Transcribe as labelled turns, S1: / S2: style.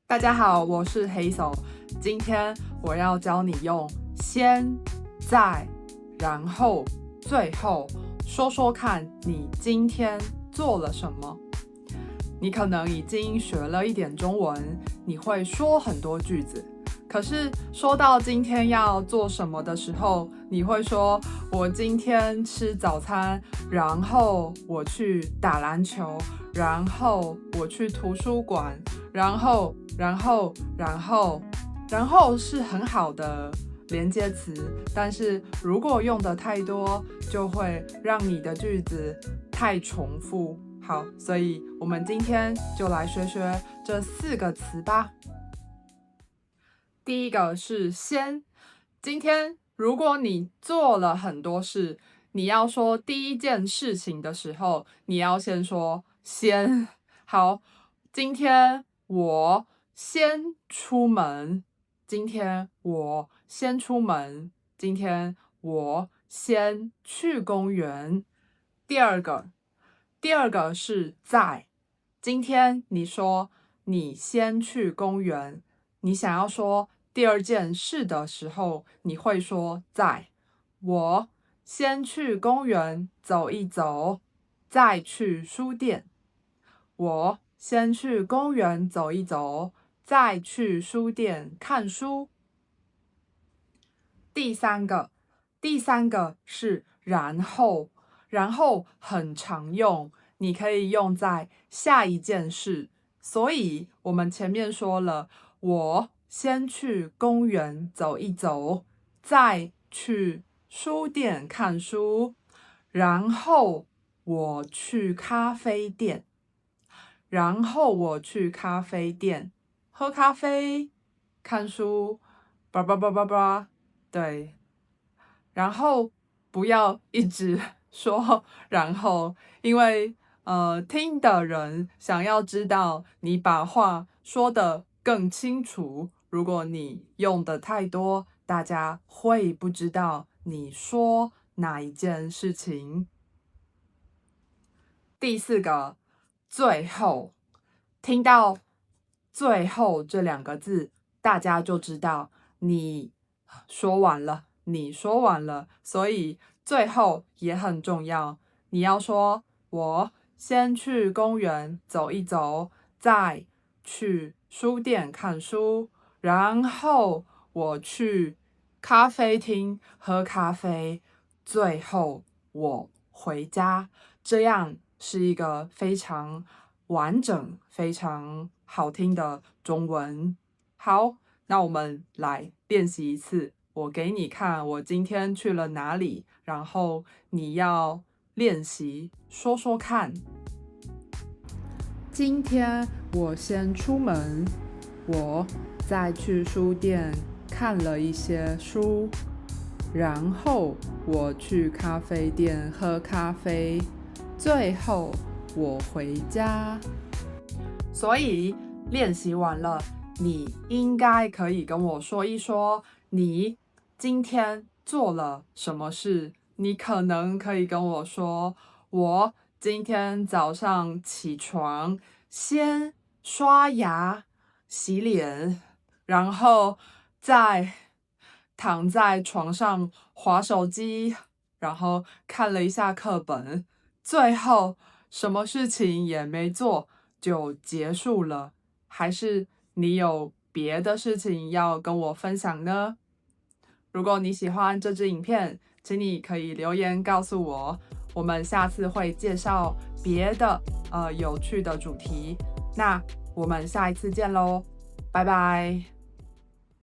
S1: 大家好，我是黑手。今天我要教你用先、在、然后、最后说说看你今天做了什么。你可能已经学了一点中文，你会说很多句子，可是说到今天要做什么的时候，你会说我今天吃早餐，然后我去打篮球，然后我去图书馆，然后是很好的连接词，但是如果用的太多，就会让你的句子太重复。好，所以我们今天就来学学这4个词吧。第一个是先。今天如果你做了很多事，你要说第一件事情的时候，你要先说先。好，今天我先出门。今天我先出门。今天我先去公园。第二个是在。今天你说你先去公园，你想要说第二件事的时候，你会说在。我先去公园走一走，再去书店。我先去公园走一走，再去书店看书。第三个是然后。然后很常用，你可以用在下一件事。所以我们前面说了，我先去公园走一走，再去书店看书，然后我去咖啡店。然后我去咖啡店喝咖啡、看书，叭叭叭叭叭，对。然后不要一直说然后，因为听的人想要知道你把话说得更清楚。如果你用的太多，大家会不知道你说哪一件事情。第4个，最后。听到最后这2个字，大家就知道你说完了，所以最后也很重要。你要说我先去公园走一走，再去书店看书，然后我去咖啡厅喝咖啡，最后我回家。这样是一个非常完整、非常好听的中文。好，那我们来练习一次。我给你看我今天去了哪里，然后你要练习说说看。今天我先出门，我再去书店看了一些书，然后我去咖啡店喝咖啡，最后我回家。所以练习完了，你应该可以跟我说一说你今天做了什么事。你可能可以跟我说，我今天早上起床，先刷牙、洗脸，然后再躺在床上滑手机，然后看了一下课本，最后什么事情也没做就结束了。还是你有别的事情要跟我分享呢？如果你喜欢这支影片，请你可以留言告诉我，我们下次会介绍别的有趣的主题。那我们下一次见喽，拜拜。